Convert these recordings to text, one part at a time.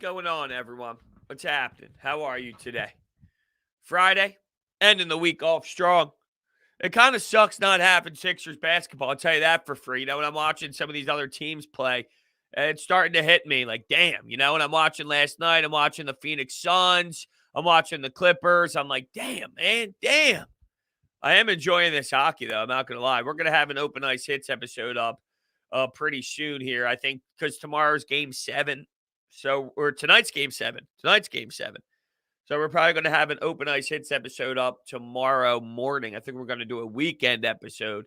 going on, everyone? What's happening? How are you today? Friday, ending the week off strong. It kind of sucks not having Sixers basketball. I'll tell you that for free. When I'm watching some of these other teams play, it's starting to hit me like, damn, when I'm watching last night, I'm watching the Phoenix Suns, I'm watching the Clippers. I'm like, damn, man, damn. I am enjoying this hockey, though. I'm not going to lie. We're going to have an Open Ice Hits episode up pretty soon here, I think, because tomorrow's game 7. Or tonight's game 7. Tonight's game 7. So we're probably going to have an Open Ice Hits episode up tomorrow morning. I think we're going to do a weekend episode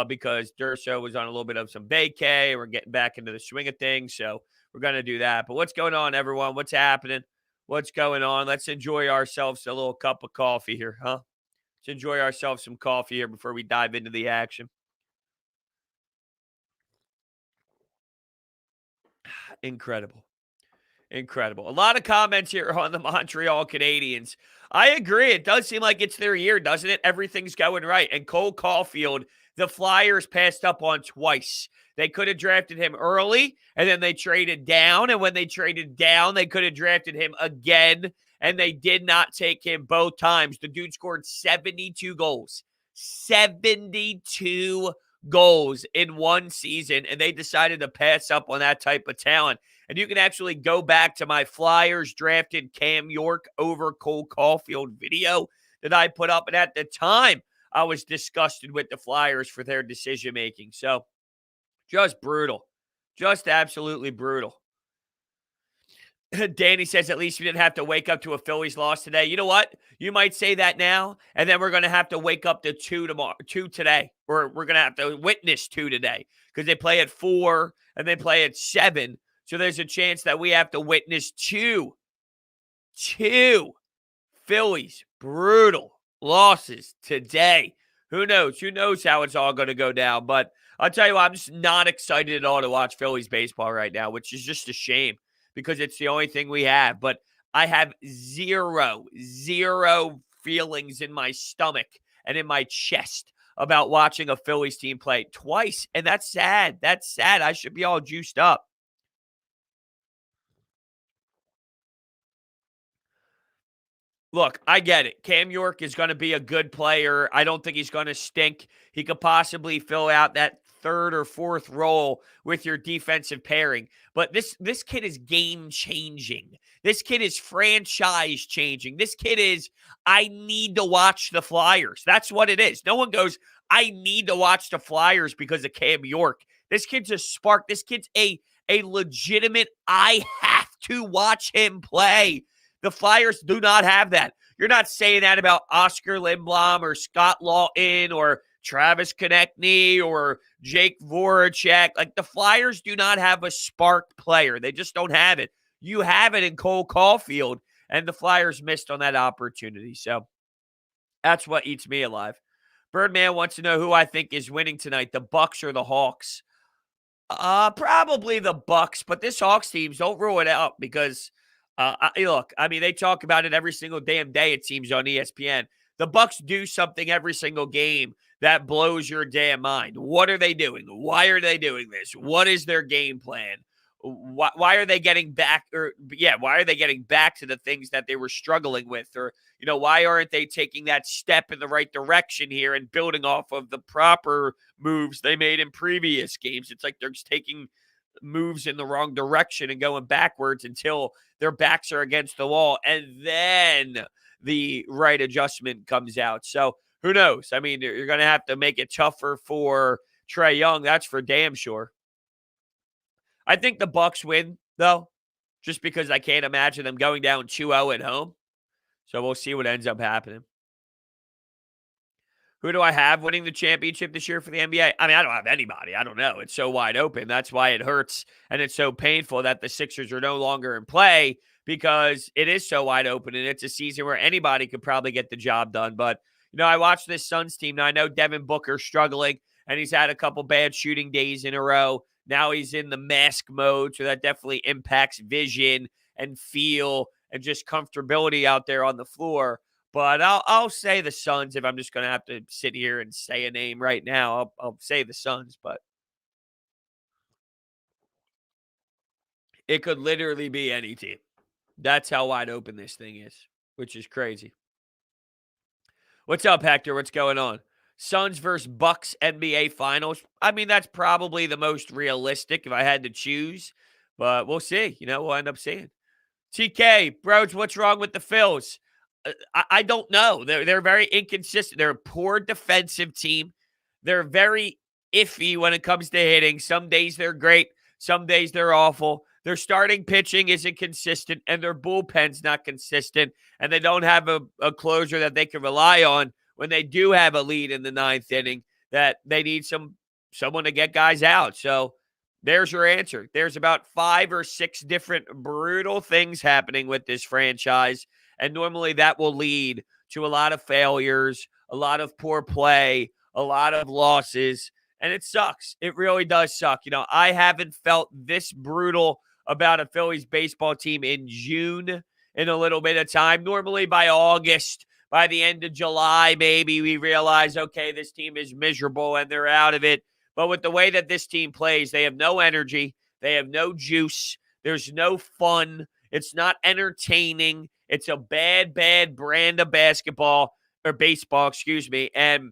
because Durso was on a little bit of some vacay. We're getting back into the swing of things. So we're going to do that. But what's going on, everyone? What's happening? What's going on? Let's enjoy ourselves a little cup of coffee here, huh? Let's enjoy ourselves some coffee here before we dive into the action. Incredible. A lot of comments here on the Montreal Canadiens. I agree. It does seem like it's their year, doesn't it? Everything's going right. And Cole Caulfield, the Flyers passed up on twice. They could have drafted him early, and then they traded down. And when they traded down, they could have drafted him again, and they did not take him both times. The dude scored 72 goals. 72 goals in one season, and they decided to pass up on that type of talent. And you can actually go back to my Flyers drafted Cam York over Cole Caulfield video that I put up. And at the time, I was disgusted with the Flyers for their decision-making. So, just brutal. Just absolutely brutal. Danny says, at least you didn't have to wake up to a Phillies loss today. You know what? You might say that now, and then we're going to have to wake up to 2 today. Or we're going to have to witness 2 today because they play at 4 and they play at 7. So there's a chance that we have to witness two Phillies brutal losses today. Who knows? Who knows how it's all going to go down? But I'll tell you what, I'm just not excited at all to watch Phillies baseball right now, which is just a shame because it's the only thing we have. But I have zero feelings in my stomach and in my chest about watching a Phillies team play twice. And that's sad. That's sad. I should be all juiced up. Look, I get it. Cam York is going to be a good player. I don't think he's going to stink. He could possibly fill out that third or fourth role with your defensive pairing. But this kid is game changing. This kid is franchise changing. This kid is, I need to watch the Flyers. That's what it is. No one goes, I need to watch the Flyers because of Cam York. This kid's a spark. This kid's a legitimate, I have to watch him play. The Flyers do not have that. You're not saying that about Oscar Lindblom or Scott Lawton or Travis Konechny or Jake Voracek. Like, the Flyers do not have a spark player. They just don't have it. You have it in Cole Caulfield, and the Flyers missed on that opportunity. So that's what eats me alive. Birdman wants to know who I think is winning tonight, the Bucks or the Hawks. Probably the Bucks, but this Hawks team, don't rule it out because look, I mean, they talk about it every single damn day, it seems, on ESPN. The Bucks do something every single game that blows your damn mind. What are they doing? Why are they doing this? What is their game plan? Why are they getting back? Why are they getting back to the things that they were struggling with? Or, why aren't they taking that step in the right direction here and building off of the proper moves they made in previous games? It's like they're just taking moves in the wrong direction and going backwards until their backs are against the wall, and then the right adjustment comes out. So who knows? I mean, you're going to have to make it tougher for Trae Young. That's for damn sure. I think the Bucks win, though, just because I can't imagine them going down 2-0 at home. So we'll see what ends up happening. Who do I have winning the championship this year for the NBA? I mean, I don't have anybody. I don't know. It's so wide open. That's why it hurts, and it's so painful that the Sixers are no longer in play because it is so wide open, and it's a season where anybody could probably get the job done. But, I watched this Suns team. Now, I know Devin Booker's struggling, and he's had a couple bad shooting days in a row. Now he's in the mask mode, so that definitely impacts vision and feel and just comfortability out there on the floor. But I'll say the Suns if I'm just going to have to sit here and say a name right now. I'll say the Suns, but It could literally be any team. That's how wide open this thing is, which is crazy. What's up, Hector? What's going on? Suns versus Bucks NBA Finals. I mean, that's probably the most realistic if I had to choose, but we'll see. We'll end up seeing. TK, Brodes, what's wrong with the Phils? I don't know. They're very inconsistent. They're a poor defensive team. They're very iffy when it comes to hitting. Some days they're great. Some days they're awful. Their starting pitching isn't consistent, and their bullpen's not consistent, and they don't have a closer that they can rely on when they do have a lead in the ninth inning, that they need someone to get guys out. So there's your answer. There's about 5 or 6 different brutal things happening with this franchise, and normally that will lead to a lot of failures, a lot of poor play, a lot of losses, and it sucks. It really does suck. I haven't felt this brutal about a Phillies baseball team in June in a little bit of time. Normally by August, by the end of July, maybe we realize, okay, this team is miserable and they're out of it. But with the way that this team plays, they have no energy. They have no juice. There's no fun. It's not entertaining. It's a bad brand of basketball or baseball, excuse me. And,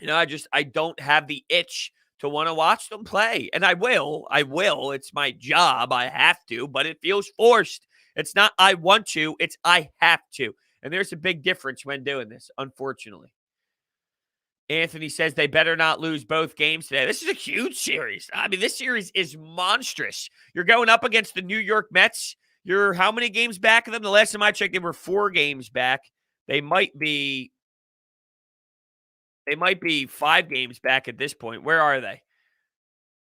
I don't have the itch to want to watch them play. And I will. It's my job. I have to, but it feels forced. It's not I want to, it's I have to. And there's a big difference when doing this, unfortunately. Anthony says they better not lose both games today. This is a huge series. I mean, this series is monstrous. You're going up against the New York Mets. You're how many games back of them? The last time I checked, they were 4 games back. They might be 5 games back at this point. Where are they?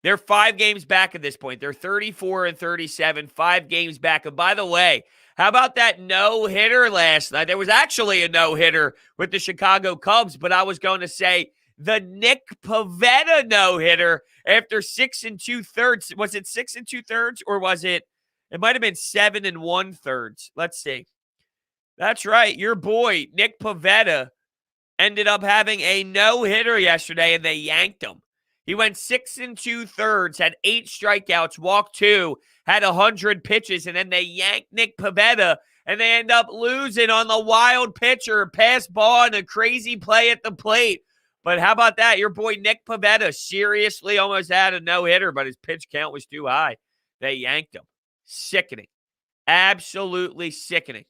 They're 5 games back at this point. They're 34 and 37, 5 games back. And by the way, how about that no-hitter last night? There was actually a no-hitter with the Chicago Cubs, but I was going to say the Nick Pivetta no-hitter after 6 2/3. Was it 6 2/3 or was it might have been 7 1/3. Let's see. That's right. Your boy, Nick Pivetta, ended up having a no-hitter yesterday, and they yanked him. He went 6 2/3, had 8 strikeouts, walked 2, had 100 pitches, and then they yanked Nick Pivetta, and they end up losing on the wild pitcher, pass ball, and a crazy play at the plate. But how about that? Your boy Nick Pivetta seriously almost had a no-hitter, but his pitch count was too high. They yanked him. Sickening. Absolutely sickening.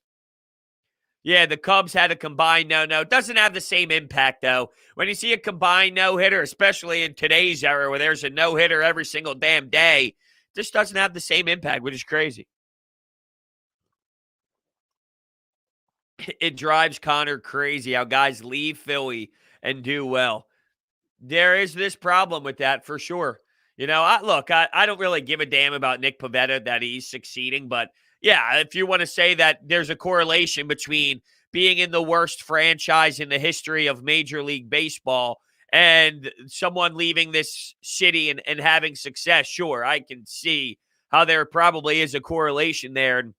Yeah, the Cubs had a combined no-no. Doesn't have the same impact, though. When you see a combined no-hitter, especially in today's era where there's a no-hitter every single damn day, this doesn't have the same impact, which is crazy. It drives Connor crazy how guys leave Philly and do well. There is this problem with that for sure. I don't really give a damn about Nick Pivetta that he's succeeding, but yeah, if you want to say that there's a correlation between being in the worst franchise in the history of Major League Baseball and someone leaving this city and having success, sure, I can see how there probably is a correlation there, and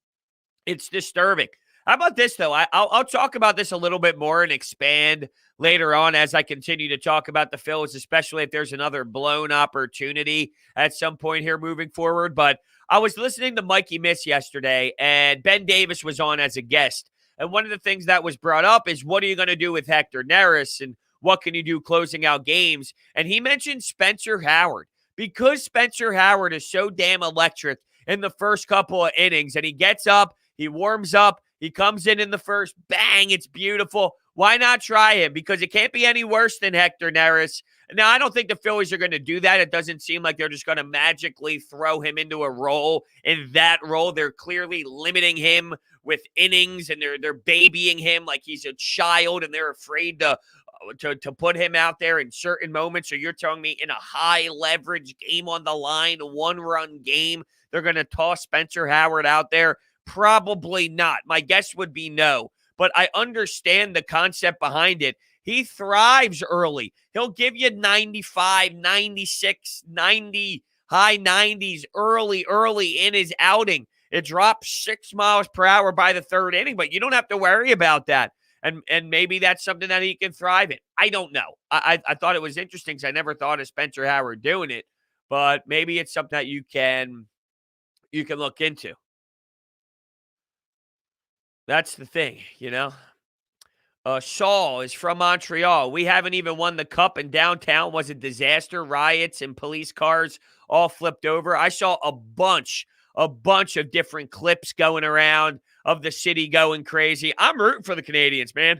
it's disturbing. How about this, though? I'll talk about this a little bit more and expand later on as I continue to talk about the Phillies, especially if there's another blown opportunity at some point here moving forward. But I was listening to Mikey Miss yesterday, and Ben Davis was on as a guest. And one of the things that was brought up is, what are you going to do with Hector Neris, and what can you do closing out games? And he mentioned Spencer Howard. Because Spencer Howard is so damn electric in the first couple of innings, and he gets up, he warms up, he comes in the first, bang, it's beautiful. Why not try him? Because it can't be any worse than Hector Neris. Now, I don't think the Phillies are going to do that. It doesn't seem like they're just going to magically throw him into a role. In that role, they're clearly limiting him with innings, and they're babying him like he's a child, and they're afraid to put him out there in certain moments. So you're telling me in a high leverage game on the line, a 1-run game, they're going to toss Spencer Howard out there? Probably not. My guess would be no. But I understand the concept behind it. He thrives early. He'll give you 95, 96, 90, high 90s early in his outing. It drops 6 miles per hour by the third inning, but you don't have to worry about that. And maybe that's something that he can thrive in. I don't know. I thought it was interesting because I never thought of Spencer Howard doing it. But maybe it's something that you can you can look into. That's the thing, you know? Saul is from Montreal. We haven't even won the cup, and downtown was a disaster. Riots and police cars all flipped over. I saw a bunch of different clips going around of the city going crazy. I'm rooting for the Canadians, man.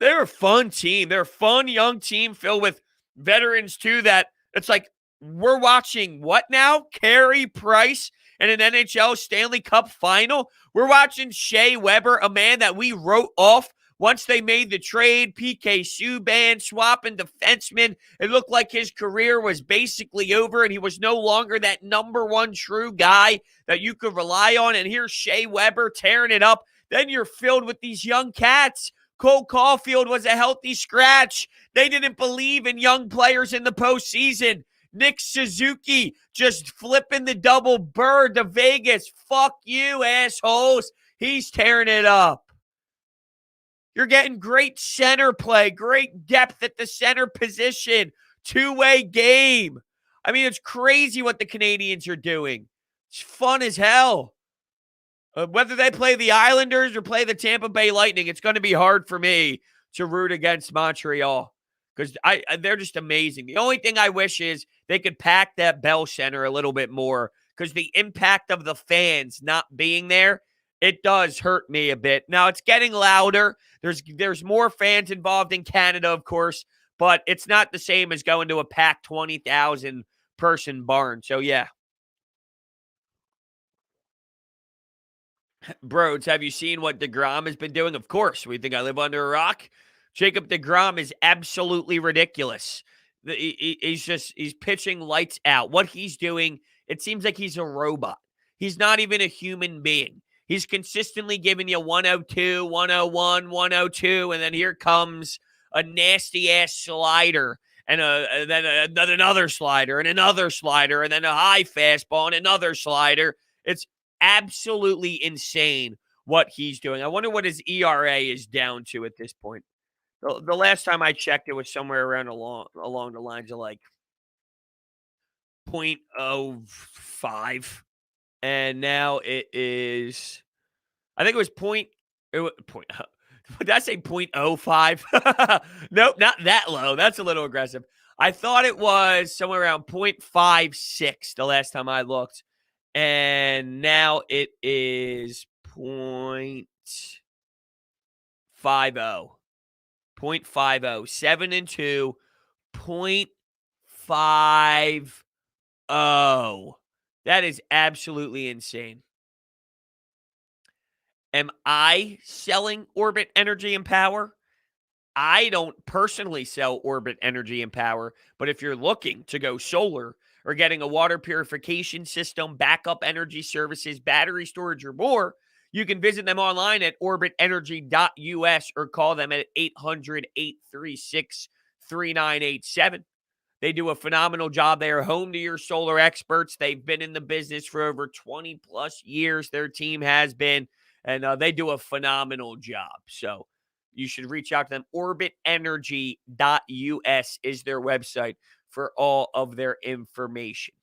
They're a fun team. They're a fun young team filled with veterans too. That it's like we're watching what now? Carey Price in an NHL Stanley Cup final. We're watching Shea Weber, a man that we wrote off once they made the trade. PK Subban swapping defensemen. It looked like his career was basically over, and he was no longer that number one true guy that you could rely on. And here's Shea Weber tearing it up. Then you're filled with these young cats. Cole Caulfield was a healthy scratch. They didn't believe in young players in the postseason. Nick Suzuki just flipping the double bird to Vegas. Fuck you, assholes. He's tearing it up. You're getting great center play, great depth at the center position, two-way game. I mean, it's crazy what the Canadians are doing. It's fun as hell. Whether they play the Islanders or play the Tampa Bay Lightning, it's going to be hard for me to root against Montreal because they're just amazing. The only thing I wish is they could pack that Bell Center a little bit more because the impact of the fans not being there, it does hurt me a bit. Now, it's getting louder. There's more fans involved in Canada, of course, but it's not the same as going to a packed 20,000 person barn. So, yeah. Brodes, have you seen what DeGrom has been doing? Of course. We think I live under a rock. Jacob DeGrom is absolutely ridiculous. He's pitching lights out. What he's doing, it seems like he's a robot. He's not even a human being. He's consistently giving you 102, 101, 102, and then here comes a nasty-ass slider, and then another slider, and another slider, and then a high fastball, and another slider. It's absolutely insane what he's doing. I wonder what his ERA is down to at this point. The last time I checked, it was somewhere around along the lines of like 0.05. And now it is, I think it was did I say 0.05? Nope, not that low. That's a little aggressive. I thought it was somewhere around 0.56 the last time I looked. And now it is 0.50. 0.50. 7-2. 0.50. That is absolutely insane. Am I selling Orbit Energy and Power? I don't personally sell Orbit Energy and Power, but if you're looking to go solar or getting a water purification system, backup energy services, battery storage, or more, you can visit them online at orbitenergy.us or call them at 800-836-3987. They do a phenomenal job. They are home to your solar experts. They've been in the business for over 20 plus years. Their team has been, and they do a phenomenal job. So you should reach out to them. Orbitenergy.us is their website for all of their information.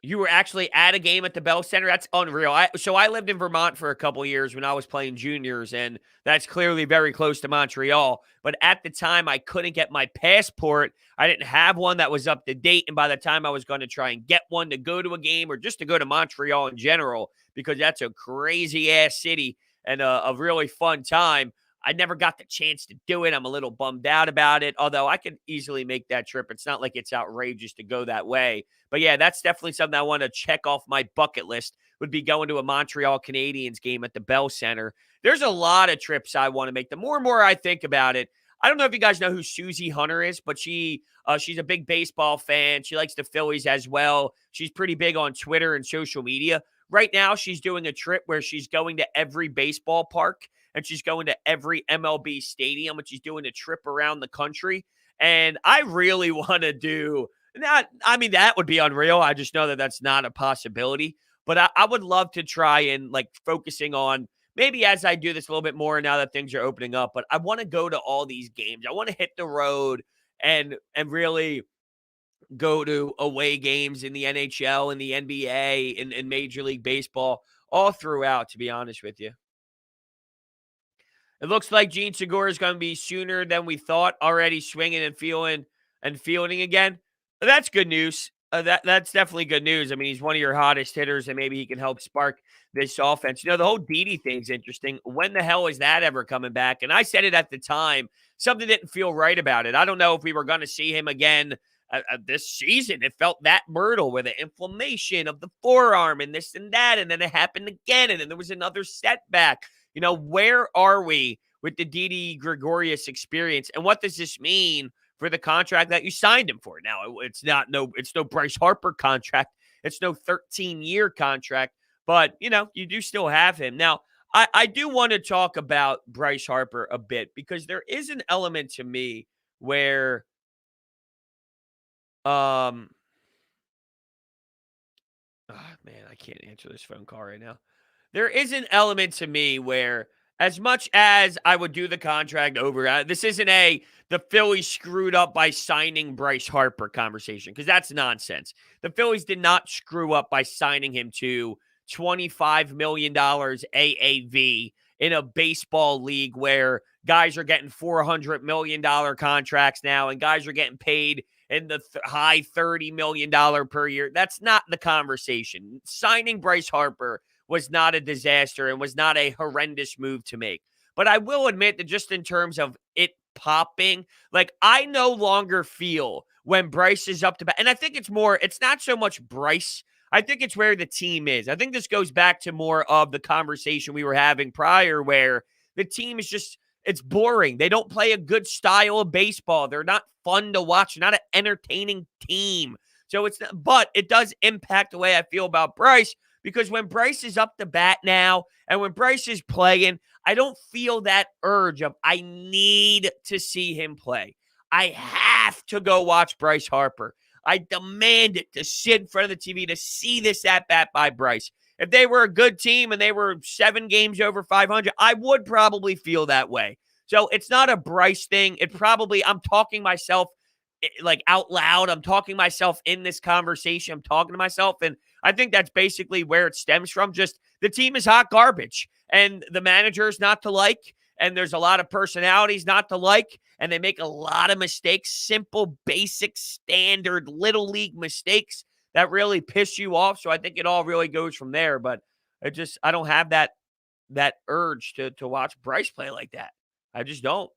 You were actually at a game at the Bell Center? That's unreal. So I lived in Vermont for a couple years when I was playing juniors, and that's clearly very close to Montreal. But at the time, I couldn't get my passport. I didn't have one that was up to date, and by the time I was going to try and get one to go to a game or just to go to Montreal in general, because that's a crazy-ass city and a really fun time, I never got the chance to do it. I'm a little bummed out about it, although I could easily make that trip. It's not like it's outrageous to go that way. But yeah, that's definitely something I want to check off my bucket list, would be going to a Montreal Canadiens game at the Bell Center. There's a lot of trips I want to make. The more and more I think about it, I don't know if you guys know who Susie Hunter is, but she's a big baseball fan. She likes the Phillies as well. She's pretty big on Twitter and social media. Right now, she's doing a trip where she's going to every baseball park and she's going to every MLB stadium, and she's doing a trip around the country. And I really want to do that. I mean, that would be unreal. I just know that that's not a possibility. But I would love to try and like focusing on maybe as I do this a little bit more now that things are opening up. But I want to go to all these games. I want to hit the road and really go to away games in the NHL and the NBA and Major League Baseball all throughout, to be honest with you. It looks like Gene Segura is going to be sooner than we thought, already swinging and feeling and fielding again. That's good news. That's definitely good news. I mean, he's one of your hottest hitters, and maybe he can help spark this offense. The whole Didi thing's interesting. When the hell is that ever coming back? And I said it at the time. Something didn't feel right about it. I don't know if we were going to see him again this season. It felt that brutal with the inflammation of the forearm and this and that, and then it happened again, and then there was another setback. Where are we with the Didi Gregorius experience, and what does this mean for the contract that you signed him for? Now, it's no Bryce Harper contract. It's no 13-year contract, but, you do still have him. Now, I do want to talk about Bryce Harper a bit because there is an element to me where, oh, man, I can't answer this phone call right now. There is an element to me where, as much as I would do the contract over, this isn't the Phillies screwed up by signing Bryce Harper conversation, because that's nonsense. The Phillies did not screw up by signing him to $25 million AAV in a baseball league where guys are getting $400 million contracts now and guys are getting paid in the high $30 million per year. That's not the conversation. Signing Bryce Harper was not a disaster and was not a horrendous move to make. But I will admit that just in terms of it popping, like, I no longer feel when Bryce is up to bat. And I think it's not so much Bryce. I think it's where the team is. I think this goes back to more of the conversation we were having prior, where the team is it's boring. They don't play a good style of baseball. They're not fun to watch. They're not an entertaining team. So but it does impact the way I feel about Bryce, because when Bryce is up to bat now and when Bryce is playing, I don't feel that urge of, I need to see him play. I have to go watch Bryce Harper. I demand it to sit in front of the TV to see this at-bat by Bryce. If they were a good team and they were 7 games over 500, I would probably feel that way. So it's not a Bryce thing. I'm talking myself like out loud. I'm talking myself in this conversation. I'm talking to myself. And I think that's basically where it stems from. Just the team is hot garbage and the manager's not to like. And there's a lot of personalities not to like. And they make a lot of mistakes, simple, basic, standard little league mistakes that really piss you off. So I think it all really goes from there. But I don't have that urge to watch Bryce play like that. I just don't.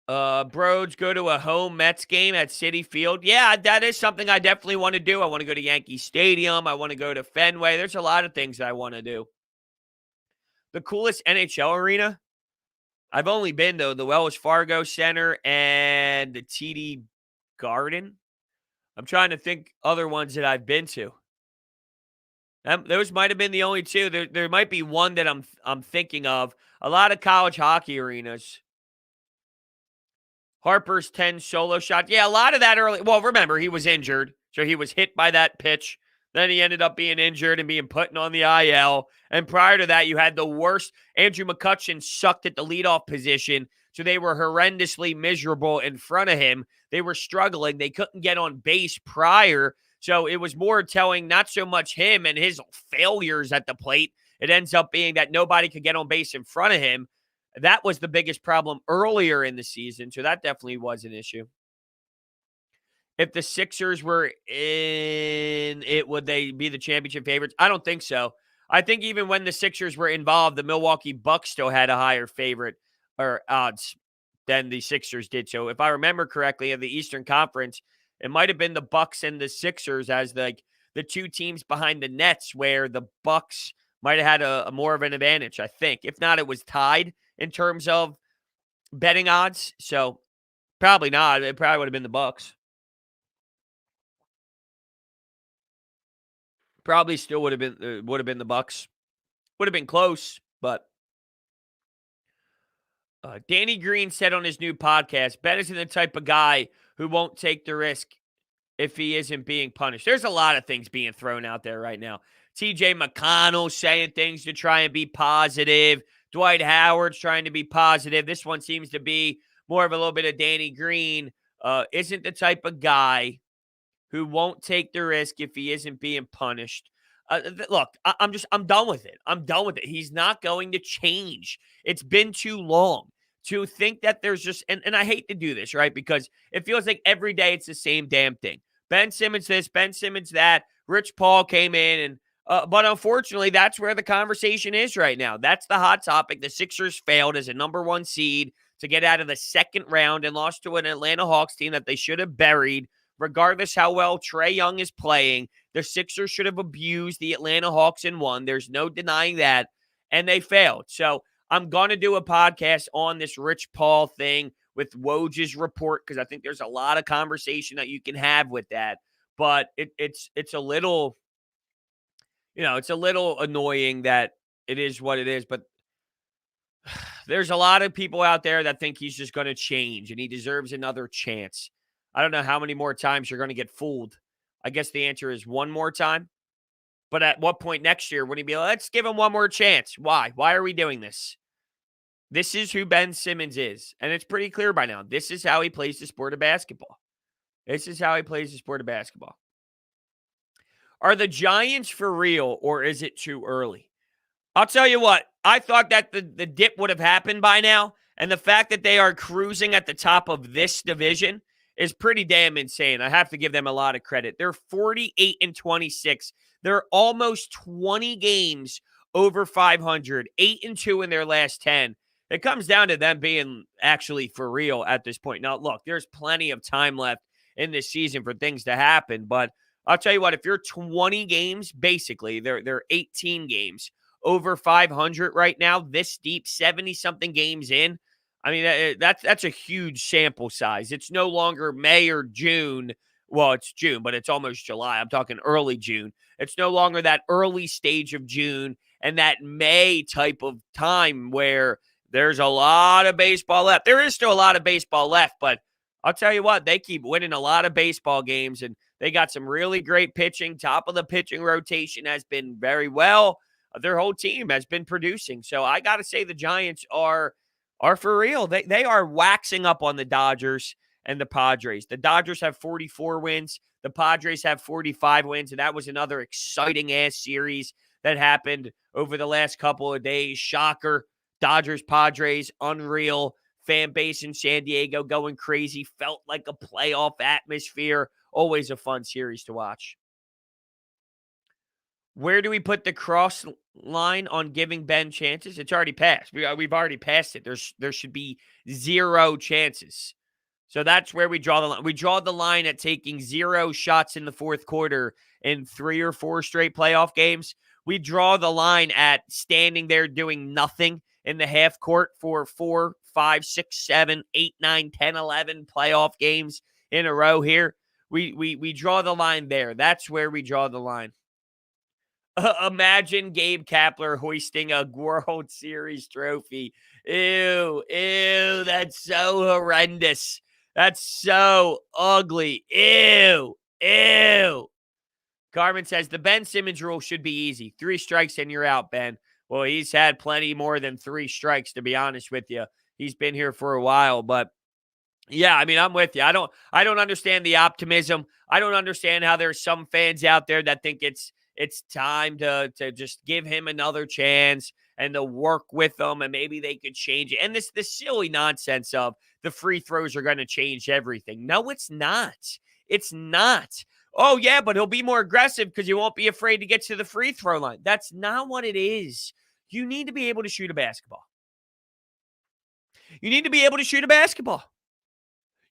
Brodes, go to a home Mets game at Citi Field. Yeah, that is something I definitely want to do. I want to go to Yankee Stadium. I want to go to Fenway. There's a lot of things that I want to do. The coolest NHL arena? I've only been to the Wells Fargo Center and the TD Garden. I'm trying to think other ones that I've been to. Those might have been the only two. There might be one that I'm thinking of. A lot of college hockey arenas. Harper's 10 solo shot. Yeah, a lot of that early. Well, remember, he was injured. So he was hit by that pitch. Then he ended up being injured and being put on the IL. And prior to that, you had the worst. Andrew McCutcheon sucked at the leadoff position. So they were horrendously miserable in front of him. They were struggling. They couldn't get on base prior. So it was more telling, not so much him and his failures at the plate. It ends up being that nobody could get on base in front of him. That was the biggest problem earlier in the season, so that definitely was an issue. If the Sixers were in it, would they be the championship favorites? I don't think so. I think even when the Sixers were involved, the Milwaukee Bucks still had a higher favorite or odds than the Sixers did. So if I remember correctly, in the Eastern Conference, it might have been the Bucks and the Sixers as the two teams behind the Nets, where the Bucks might have had a more of an advantage, I think. If not, it was tied in terms of betting odds. So probably not. It probably would have been the Bucks. Probably still would have been the Bucks. Would have been close, but Danny Green said on his new podcast, Ben isn't the type of guy who won't take the risk if he isn't being punished. There's a lot of things being thrown out there right now. TJ McConnell saying things to try and be positive. Dwight Howard's trying to be positive. This one seems to be more of a little bit of Danny Green isn't the type of guy who won't take the risk if he isn't being punished. Look, I'm done with it. I'm done with it. He's not going to change. It's been too long to think that there's just, and I hate to do this, right? Because it feels like every day it's the same damn thing. Ben Simmons this, Ben Simmons that. Rich Paul came in but unfortunately, that's where the conversation is right now. That's the hot topic. The Sixers failed as a number 1 seed to get out of the second round and lost to an Atlanta Hawks team that they should have buried. Regardless how well Trae Young is playing, the Sixers should have abused the Atlanta Hawks and won. There's no denying that. And they failed. So I'm going to do a podcast on this Rich Paul thing with Woj's report because I think there's a lot of conversation that you can have with that. But it's a little, it's a little annoying that it is what it is. But there's a lot of people out there that think he's just going to change and he deserves another chance. I don't know how many more times you're going to get fooled. I guess the answer is one more time. But at what point next year would he be like, let's give him one more chance? Why? Why are we doing this? This is who Ben Simmons is. And it's pretty clear by now. This is how he plays the sport of basketball. This is how he plays the sport of basketball. Are the Giants for real or is it too early? I'll tell you what. I thought that the dip would have happened by now. And the fact that they are cruising at the top of this division is pretty damn insane. I have to give them a lot of credit. They're 48-26. They're almost 20 games over 500, 8-2 in their last 10. It comes down to them being actually for real at this point. Now, look, there's plenty of time left in this season for things to happen, but I'll tell you what, if you're 20 games, basically, they're 18 games over 500 right now, this deep, 70-something games in. I mean, that's a huge sample size. It's no longer May or June. Well, it's June, but it's almost July. I'm talking early June. It's no longer that early stage of June and that May type of time where there's a lot of baseball left. There is still a lot of baseball left, but I'll tell you what, they keep winning a lot of baseball games, and they got some really great pitching. Top of the pitching rotation has been very well. Their whole team has been producing. So I got to say the Giants are for real. They are waxing up on the Dodgers and the Padres. The Dodgers have 44 wins. The Padres have 45 wins, and that was another exciting-ass series that happened over the last couple of days. Shocker. Dodgers, Padres, unreal. Fan base in San Diego going crazy. Felt like a playoff atmosphere. Always a fun series to watch. Where do we put the cross line on giving Ben chances? It's already passed. We've already passed it. There should be 0 chances. So that's where we draw the line. We draw the line at taking 0 shots in the fourth quarter in 3 or 4 straight playoff games. We draw the line at standing there doing nothing in the half court for 4, 5, 6, 7, 8, 9, 10, 11 playoff games in a row here. We draw the line there. That's where we draw the line. Imagine Gabe Kapler hoisting a World Series trophy. Ew, that's so horrendous. That's so ugly. Ew. Carmen says, the Ben Simmons rule should be easy. 3 strikes and you're out, Ben. Well, he's had plenty more than 3 strikes, to be honest with you. He's been here for a while, but yeah, I mean, I'm with you. I don't understand the optimism. I don't understand how there's some fans out there that think it's time to just give him another chance and to work with them and maybe they could change it. And this silly nonsense of the free throws are going to change everything. No, it's not. It's not. Oh, yeah, but he'll be more aggressive because you won't be afraid to get to the free throw line. That's not what it is. You need to be able to shoot a basketball. You need to be able to shoot a basketball.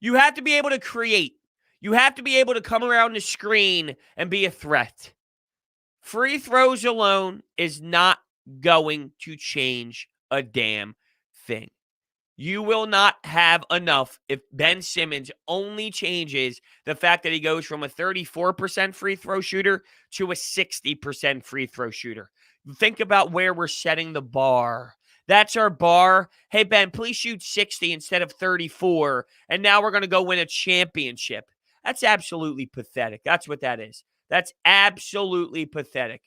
You have to be able to create. You have to be able to come around the screen and be a threat. Free throws alone is not going to change a damn thing. You will not have enough if Ben Simmons only changes the fact that he goes from a 34% free throw shooter to a 60% free throw shooter. Think about where we're setting the bar. That's our bar. Hey, Ben, please shoot 60 instead of 34. And now we're going to go win a championship. That's absolutely pathetic. That's what that is. That's absolutely pathetic.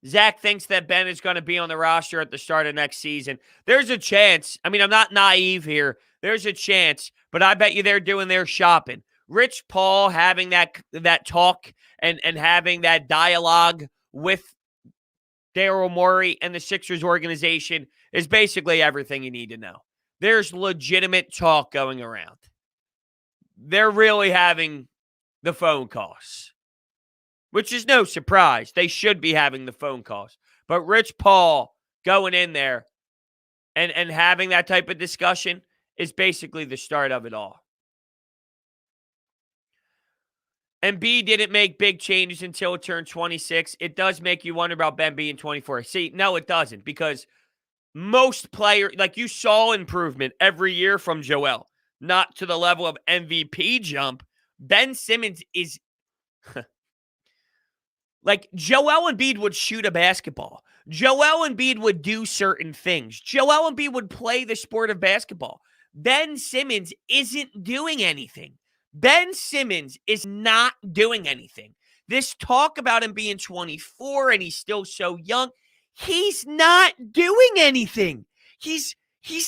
Zach thinks that Ben is going to be on the roster at the start of next season. There's a chance. I mean, I'm not naive here. There's a chance, but I bet you they're doing their shopping. Rich Paul having that talk and having that dialogue with Daryl Morey and the Sixers organization is basically everything you need to know. There's legitimate talk going around. They're really having the phone calls, which is no surprise. They should be having the phone calls. But Rich Paul going in there and having that type of discussion is basically the start of it all. Embiid didn't make big changes until it turned 26. It does make you wonder about Ben being 24. See, no, it doesn't, because most players, like you saw improvement every year from Joel, not to the level of MVP jump. Ben Simmons is like Joel Embiid would shoot a basketball. Joel Embiid would do certain things. Joel Embiid would play the sport of basketball. Ben Simmons isn't doing anything. Ben Simmons is not doing anything. This talk about him being 24 and he's still so young, he's not doing anything. He's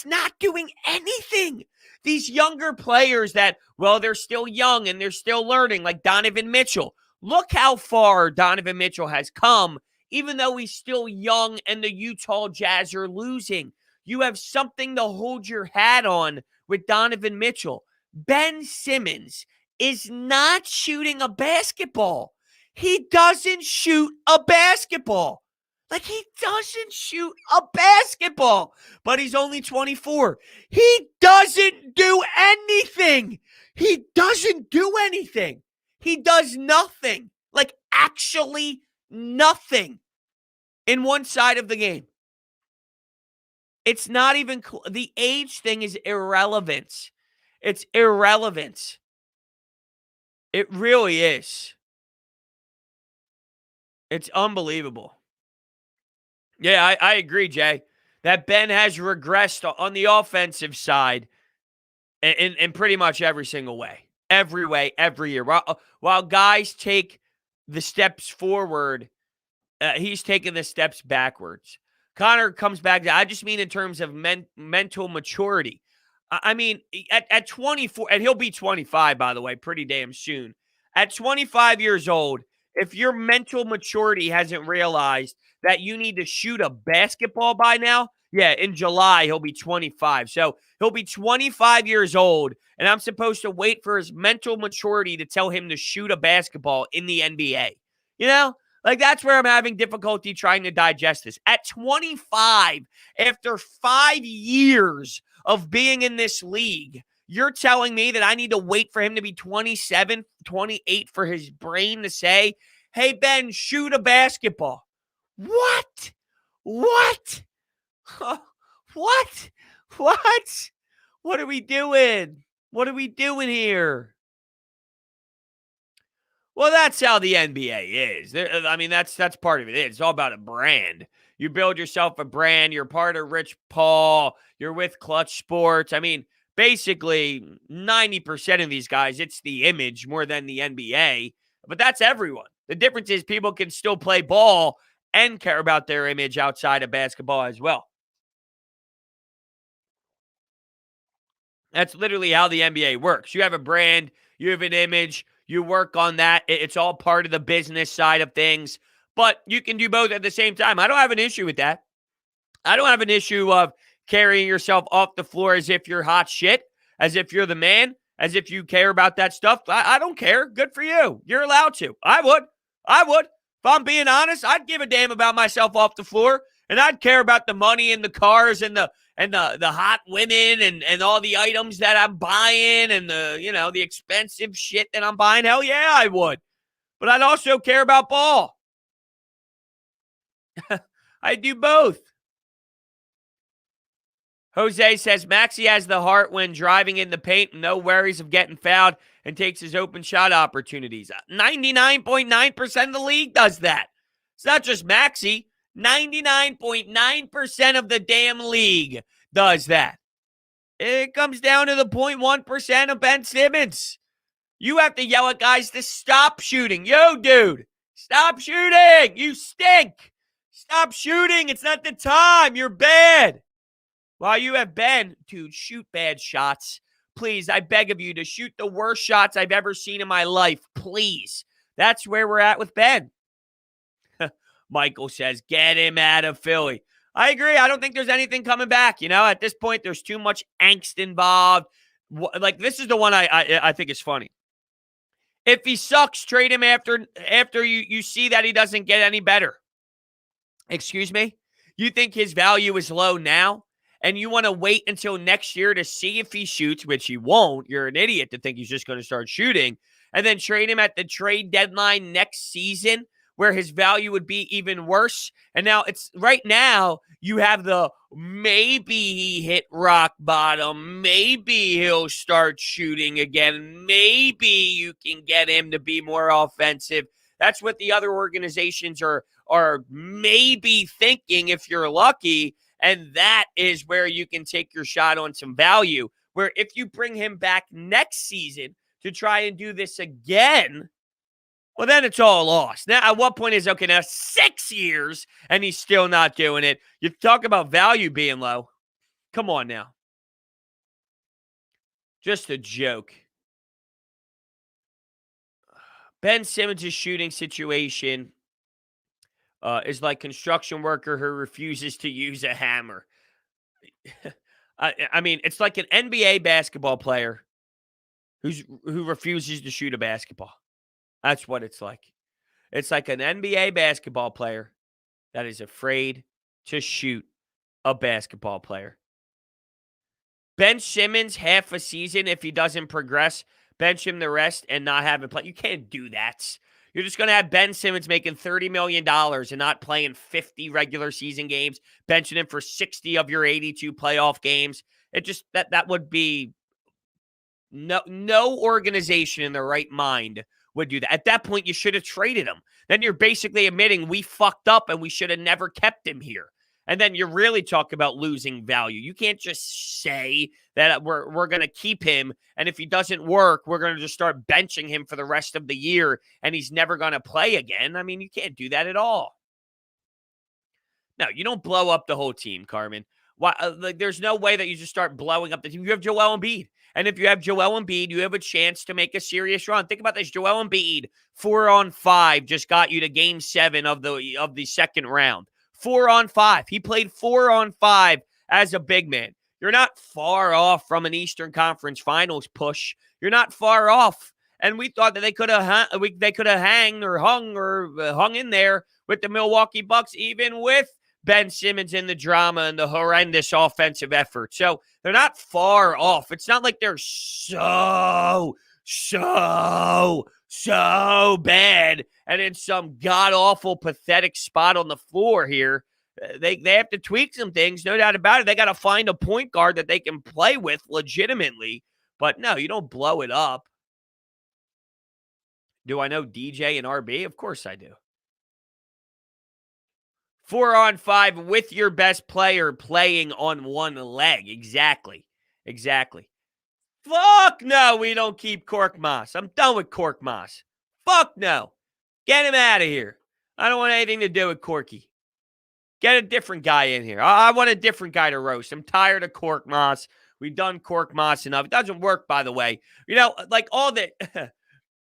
not doing anything. These younger players that, well, they're still young and they're still learning, like Donovan Mitchell. Look how far Donovan Mitchell has come, even though he's still young and the Utah Jazz are losing. You have something to hold your hat on with Donovan Mitchell. Ben Simmons is not shooting a basketball. He doesn't shoot a basketball. Like, he doesn't shoot a basketball, but he's only 24. He doesn't do anything. He doesn't do anything. He does nothing, like actually nothing in one side of the game. It's not even the age thing is irrelevant. It's irrelevant. It really is. It's unbelievable. Yeah, I agree, Jay, that Ben has regressed on the offensive side in pretty much every single way. Every way, every year. While guys take the steps forward, he's taking the steps backwards. Connor comes back to, I just mean in terms of mental maturity. I mean, at 24, and he'll be 25, by the way, pretty damn soon. At 25 years old, if your mental maturity hasn't realized that you need to shoot a basketball by now, yeah, in July, he'll be 25. So he'll be 25 years old, and I'm supposed to wait for his mental maturity to tell him to shoot a basketball in the NBA. You know? Like, that's where I'm having difficulty trying to digest this. At 25, after 5 years of being in this league, you're telling me that I need to wait for him to be 27, 28 for his brain to say, hey, Ben, shoot a basketball. What? What? What? What? What are we doing? What are we doing here? Well, that's how the NBA is. I mean, that's part of it. It's all about a brand. You build yourself a brand. You're part of Rich Paul. You're with Clutch Sports. I mean, basically 90% of these guys, it's the image more than the NBA. But that's everyone. The difference is people can still play ball and care about their image outside of basketball as well. That's literally how the NBA works. You have a brand, you have an image, you work on that. It's all part of the business side of things, but you can do both at the same time. I don't have an issue with that. I don't have an issue of carrying yourself off the floor as if you're hot shit, as if you're the man, as if you care about that stuff. I don't care. Good for you. You're allowed to. I would. If I'm being honest, I'd give a damn about myself off the floor, and I'd care about the money and the cars and the hot women and all the items that I'm buying and the expensive shit that I'm buying. Hell yeah, I would. But I'd also care about ball. I do both. Jose says Maxey has the heart when driving in the paint, no worries of getting fouled, and takes his open shot opportunities. 99.9% of the league does that. It's not just Maxey. 99.9% of the damn league does that. It comes down to the 0.1% of Ben Simmons. You have to yell at guys to stop shooting. Yo, dude, stop shooting. You stink. Stop shooting. It's not the time. You're bad. While you have Ben, dude, shoot bad shots. Please, I beg of you to shoot the worst shots I've ever seen in my life. Please. That's where we're at with Ben. Michael says, get him out of Philly. I agree. I don't think there's anything coming back. At this point, there's too much angst involved. Like, this is the one I think is funny. If he sucks, trade him after you see that he doesn't get any better. Excuse me? You think his value is low now? And you want to wait until next year to see if he shoots, which he won't. You're an idiot to think he's just going to start shooting. And then trade him at the trade deadline next season where his value would be even worse. And now it's right now you have the maybe he hit rock bottom. Maybe he'll start shooting again. Maybe you can get him to be more offensive. That's what the other organizations are maybe thinking if you're lucky. And that is where you can take your shot on some value. Where if you bring him back next season to try and do this again, well, then it's all lost. Now, at what point is, okay, now 6 years and he's still not doing it? You talk about value being low. Come on now. Just a joke. Ben Simmons' shooting situation is like construction worker who refuses to use a hammer. I mean, it's like an NBA basketball player who refuses to shoot a basketball. That's what it's like. It's like an NBA basketball player that is afraid to shoot a basketball player. Ben Simmons, half a season, if he doesn't progress, bench him the rest and not have him play. You can't do that. You're just going to have Ben Simmons making $30 million and not playing 50 regular season games, benching him for 60 of your 82 playoff games. It just, that would be, no organization in their right mind would do that. At that point, you should have traded him. Then you're basically admitting we fucked up and we should have never kept him here. And then you really talk about losing value. You can't just say that we're going to keep him, and if he doesn't work, we're going to just start benching him for the rest of the year, and he's never going to play again. I mean, you can't do that at all. No, you don't blow up the whole team, Carmen. Why? There's no way that you just start blowing up the team. You have Joel Embiid. And if you have Joel Embiid, you have a chance to make a serious run. Think about this. Joel Embiid, 4-on-5, just got you to game 7 of the second round. 4-on-5. He played 4-on-5 as a big man. You're not far off from an Eastern Conference Finals push. You're not far off. And we thought that they could have hung in there with the Milwaukee Bucks, even with Ben Simmons in the drama and the horrendous offensive effort. So they're not far off. It's not like they're so bad and in some god-awful, pathetic spot on the floor here. They have to tweak some things, no doubt about it. They got to find a point guard that they can play with legitimately. But no, you don't blow it up. Do I know DJ and RB? Of course I do. 4-on-5 with your best player playing on one leg. Exactly. Fuck no, we don't keep Korkmaz. I'm done with Korkmaz. Fuck no. Get him out of here. I don't want anything to do with Corky. Get a different guy in here. I want a different guy to roast. I'm tired of Korkmaz. We've done Korkmaz enough. It doesn't work, by the way. Like all the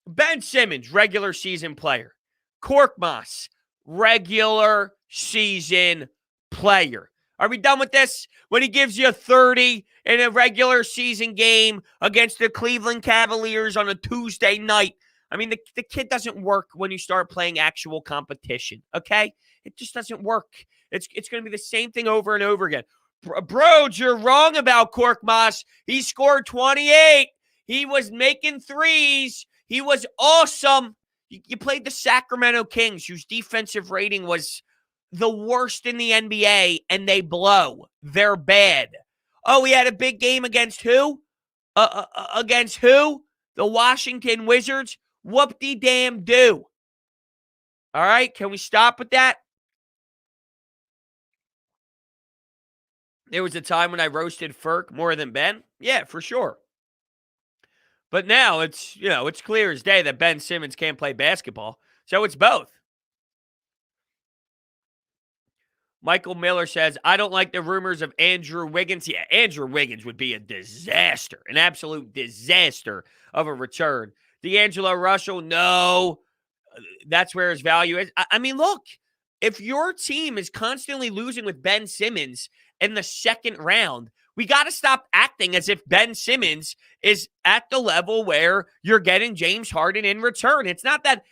Ben Simmons, regular season player. Korkmaz, regular season player. Are we done with this? When he gives you 30 in a regular season game against the Cleveland Cavaliers on a Tuesday night. I mean, the kid doesn't work when you start playing actual competition, okay? It just doesn't work. It's going to be the same thing over and over again. Brodes, you're wrong about Korkmaz. He scored 28. He was making threes. He was awesome. You played the Sacramento Kings, whose defensive rating was the worst in the NBA, and they blow. They're bad. Oh, he had a big game against who? Against who? The Washington Wizards? Whoop-de-damn-do. All right, can we stop with that? There was a time when I roasted Ferk more than Ben. Yeah, for sure. But now it's clear as day that Ben Simmons can't play basketball. So it's both. Michael Miller says, I don't like the rumors of Andrew Wiggins. Yeah, Andrew Wiggins would be a disaster, an absolute disaster of a return. D'Angelo Russell, no. That's where his value is. I mean, look, if your team is constantly losing with Ben Simmons in the second round, we got to stop acting as if Ben Simmons is at the level where you're getting James Harden in return. It's not that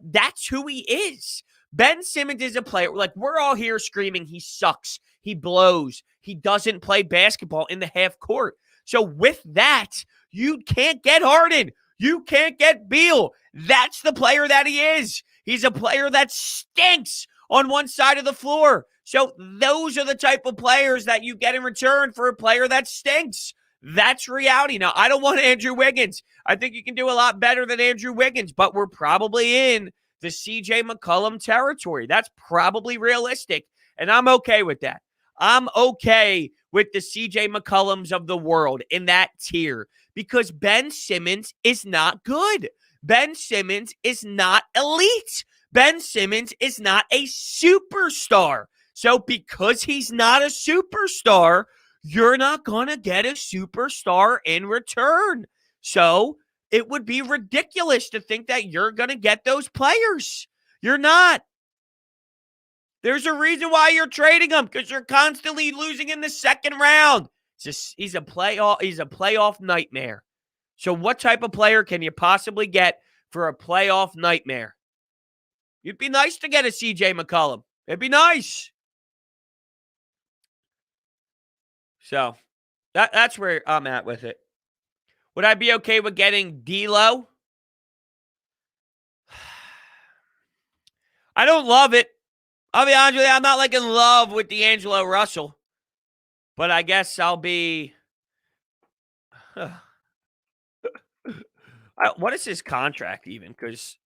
that's who he is. Ben Simmons is a player. Like, we're all here screaming, he sucks. He blows. He doesn't play basketball in the half court. So with that, you can't get Harden. You can't get Beal. That's the player that he is. He's a player that stinks on one side of the floor. So those are the type of players that you get in return for a player that stinks. That's reality. Now, I don't want Andrew Wiggins. I think you can do a lot better than Andrew Wiggins, but we're probably in the CJ McCollum territory. That's probably realistic, and I'm okay with that. I'm okay with the CJ McCollums of the world in that tier because Ben Simmons is not good. Ben Simmons is not elite. Ben Simmons is not a superstar. So because he's not a superstar, you're not going to get a superstar in return. So it would be ridiculous to think that you're going to get those players. You're not. There's a reason why you're trading them, because you're constantly losing in the second round. He's a playoff nightmare. So what type of player can you possibly get for a playoff nightmare? It'd be nice to get a CJ McCollum. It'd be nice. So that's where I'm at with it. Would I be okay with getting D'Lo? I don't love it. I'll be honest with you, I'm not like in love with D'Angelo Russell. But I guess I'll be... what is his contract even? Because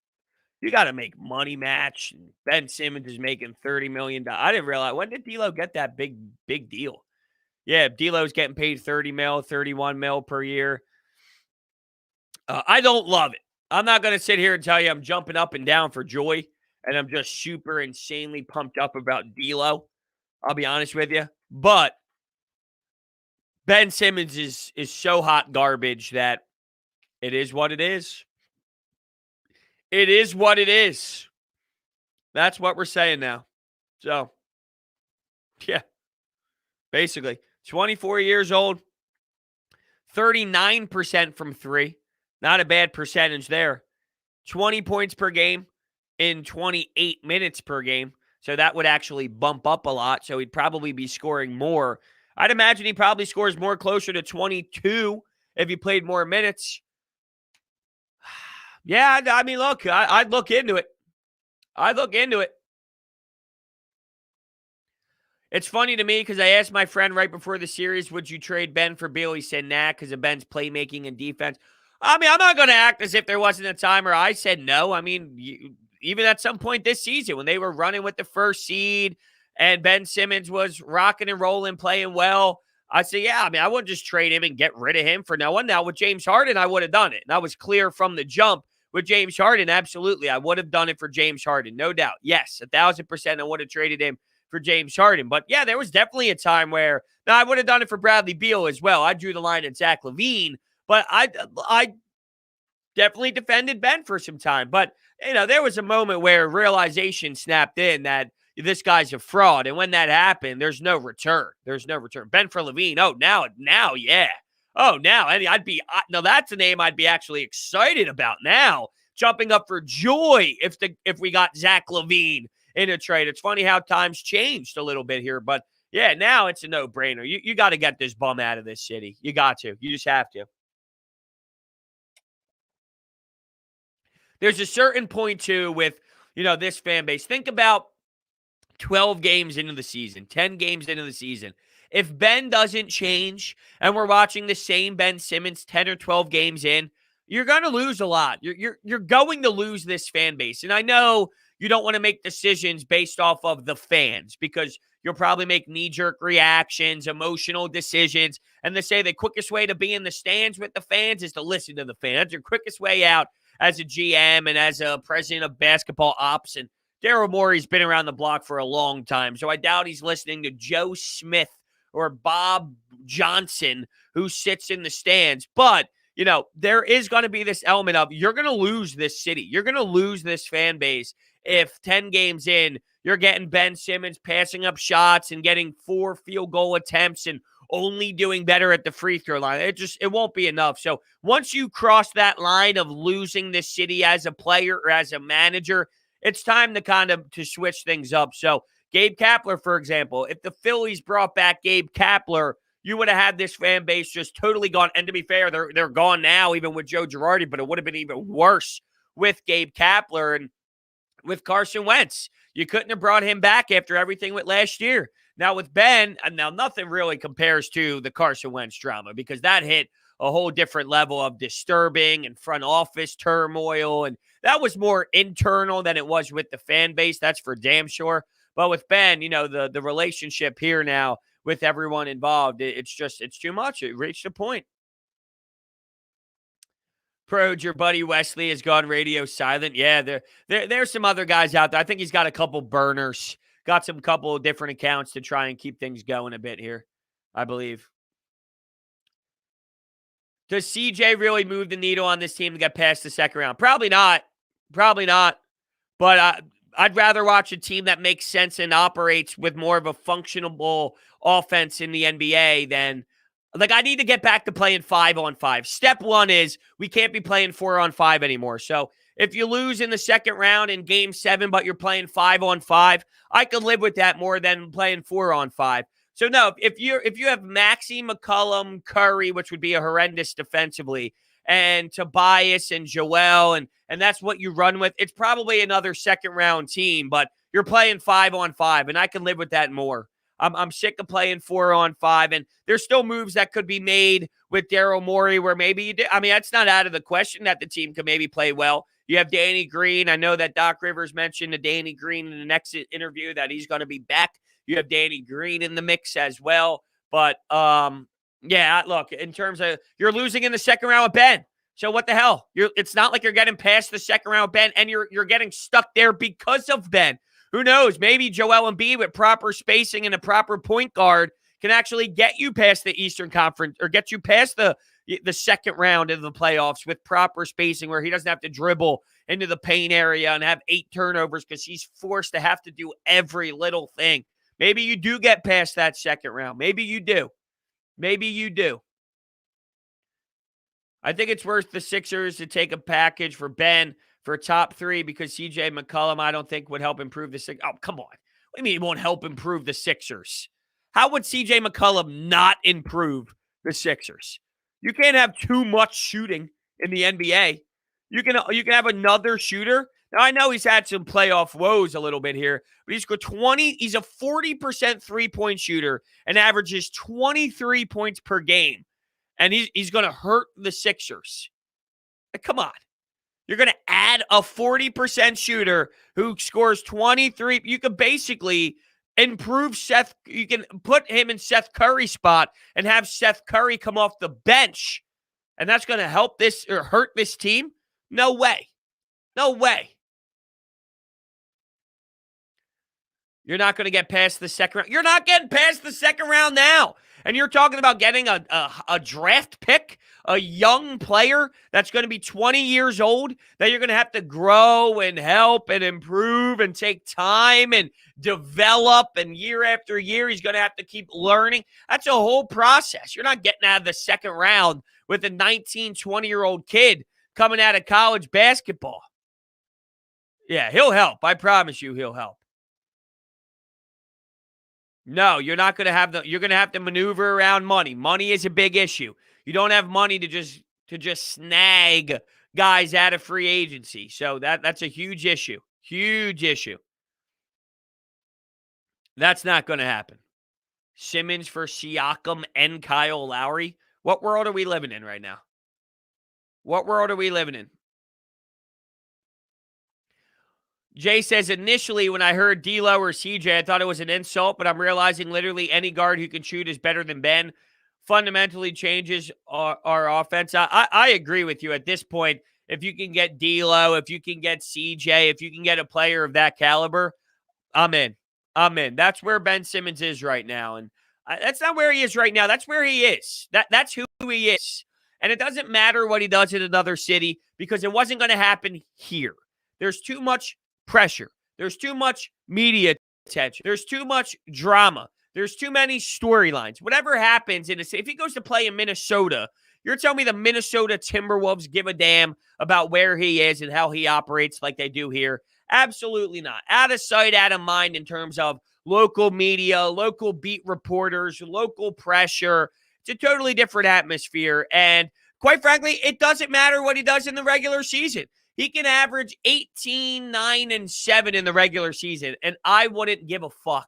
you got to make money match. Ben Simmons is making $30 million. I didn't realize. When did D'Lo get that big deal? Yeah, D'Lo's getting paid $30 mil, $31 mil per year. I don't love it. I'm not going to sit here and tell you I'm jumping up and down for joy, and I'm just super insanely pumped up about D'Lo. I'll be honest with you. But Ben Simmons is so hot garbage that it is what it is. It is what it is. That's what we're saying now. So, yeah. Basically, 24 years old, 39% from three. Not a bad percentage there. 20 points per game in 28 minutes per game. So that would actually bump up a lot. So he'd probably be scoring more. I'd imagine he probably scores more closer to 22 if he played more minutes. Yeah, I mean, look, I'd look into it. I'd look into it. It's funny to me because I asked my friend right before the series, would you trade Ben for Beal? He said, nah, because of Ben's playmaking and defense. I mean, I'm not going to act as if there wasn't a time where I said no. I mean, even at some point this season when they were running with the first seed and Ben Simmons was rocking and rolling, playing well, I said, yeah, I mean, I wouldn't just trade him and get rid of him for no one. Now, with James Harden, I would have done it. And I was clear from the jump with James Harden. Absolutely, I would have done it for James Harden. No doubt. Yes, 1,000% I would have traded him for James Harden. But, yeah, there was definitely a time where now I would have done it for Bradley Beal as well. I drew the line at Zach LaVine. But I definitely defended Ben for some time. But, you know, there was a moment where realization snapped in that this guy's a fraud. And when that happened, there's no return. There's no return. Ben for LaVine. Oh, now, yeah. Oh, now. And now that's a name I'd be actually excited about now. Jumping up for joy if we got Zach LaVine in a trade. It's funny how times changed a little bit here. But, yeah, now it's a no-brainer. You got to get this bum out of this city. You got to. You just have to. There's a certain point, too, with, you know, this fan base. Think about 12 games into the season, 10 games into the season. If Ben doesn't change and we're watching the same Ben Simmons 10 or 12 games in, you're going to lose a lot. You're going to lose this fan base. And I know you don't want to make decisions based off of the fans because you'll probably make knee-jerk reactions, emotional decisions, and they say the quickest way to be in the stands with the fans is to listen to the fans. That's your quickest way out as a GM and as a president of basketball ops and Daryl Morey's been around the block for a long time, so I doubt he's listening to Joe Smith or Bob Johnson, who sits in the stands. But, there is going to be this element of you're going to lose this city. You're going to lose this fan base if 10 games in, you're getting Ben Simmons passing up shots and getting 4 field goal attempts and only doing better at the free throw line. It won't be enough. So once you cross that line of losing this city as a player or as a manager, it's time to to switch things up. So Gabe Kapler, for example, if the Phillies brought back Gabe Kapler, you would have had this fan base just totally gone. And to be fair, they're gone now, even with Joe Girardi, but it would have been even worse with Gabe Kapler and with Carson Wentz. You couldn't have brought him back after everything with last year. Now with Ben, now nothing really compares to the Carson Wentz drama because that hit a whole different level of disturbing and front office turmoil. And that was more internal than it was with the fan base. That's for damn sure. But with Ben, the relationship here now with everyone involved, it's too much. It reached a point. Brodes, your buddy Wesley has gone radio silent. Yeah, there's some other guys out there. I think he's got a couple burners, got some couple of different accounts to try and keep things going a bit here, I believe. Does CJ really move the needle on this team to get past the second round? Probably not. But I'd rather watch a team that makes sense and operates with more of a functional offense in the NBA than I need to get back to playing 5-on-5. Step one is we can't be playing 4-on-5 anymore. So if you lose in the second round in game 7, but you're playing 5-on-5, I could live with that more than playing 4-on-5. So no, if you have Maxey, McCollum, Curry, which would be a horrendous defensively, and Tobias and Joel, and that's what you run with, it's probably another second round team, but you're playing 5-on-5, and I can live with that more. I'm sick of playing 4-on-5, and there's still moves that could be made with Daryl Morey where maybe you did. I mean, that's not out of the question that the team could maybe play well. You have Danny Green. I know that Doc Rivers mentioned to Danny Green in the next interview that he's going to be back. You have Danny Green in the mix as well. But, yeah, look, in terms of you're losing in the second round with Ben. So what the hell? It's not like you're getting past the second round with Ben, and you're getting stuck there because of Ben. Who knows? Maybe Joel Embiid with proper spacing and a proper point guard can actually get you past the Eastern Conference or get you past the second round of the playoffs with proper spacing where he doesn't have to dribble into the paint area and have 8 turnovers because he's forced to have to do every little thing. Maybe you do get past that second round. Maybe you do. I think it's worth the Sixers to take a package for Ben for top 3 because CJ McCollum, I don't think would help improve the Sixers. Oh, come on. What do you mean it won't help improve the Sixers? How would CJ McCollum not improve the Sixers? You can't have too much shooting in the NBA. You can have another shooter. Now, I know he's had some playoff woes a little bit here, but he's got 20. He's a 40% three-point shooter and averages 23 points per game. And he's going to hurt the Sixers. Come on. You're going to add a 40% shooter who scores 23. You could basically improve Seth. You can put him in Seth Curry's spot and have Seth Curry come off the bench. And that's going to help this or hurt this team? No way. You're not going to get past the second round. You're not getting past the second round now. And you're talking about getting a draft pick, a young player that's going to be 20 years old, that you're going to have to grow and help and improve and take time and develop. And year after year, he's going to have to keep learning. That's a whole process. You're not getting out of the second round with a 19, 20-year-old kid coming out of college basketball. Yeah, he'll help. I promise you he'll help. No, you're not going to have you're going to have to maneuver around money. Money is a big issue. You don't have money to just snag guys out of free agency. So that's a huge issue. Huge issue. That's not going to happen. Simmons for Siakam and Kyle Lowry. What world are we living in right now? What world are we living in? Jay says, initially when I heard D'Lo or CJ, I thought it was an insult, but I'm realizing literally any guard who can shoot is better than Ben. Fundamentally changes our offense. I agree with you at this point. if you can get D'Lo, if you can get CJ, if you can get a player of that caliber, I'm in. I'm in. That's where Ben Simmons is right now. And that's not where he is right now. That's where he is. That's who he is. And it doesn't matter what he does in another city because it wasn't going to happen here. There's too much pressure. There's too much media attention. There's too much drama. There's too many storylines. Whatever happens in a city, if he goes to play in Minnesota, you're telling me the Minnesota Timberwolves give a damn about where he is and how he operates like they do here? Absolutely not. Out of sight, out of mind in terms of local media, local beat reporters, local pressure. It's a totally different atmosphere. And quite frankly, it doesn't matter what he does in the regular season. He can average 18, 9, and 7 in the regular season, and I wouldn't give a fuck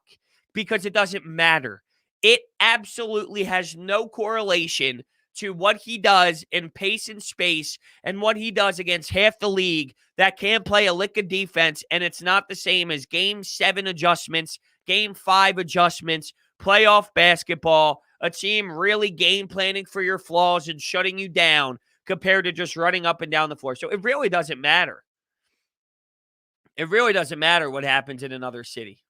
because it doesn't matter. It absolutely has no correlation to what he does in pace and space and what he does against half the league that can't play a lick of defense, and it's not the same as Game 7 adjustments, Game 5 adjustments, playoff basketball, a team really game planning for your flaws and shutting you down compared to just running up and down the floor. So it really doesn't matter. It really doesn't matter what happens in another city.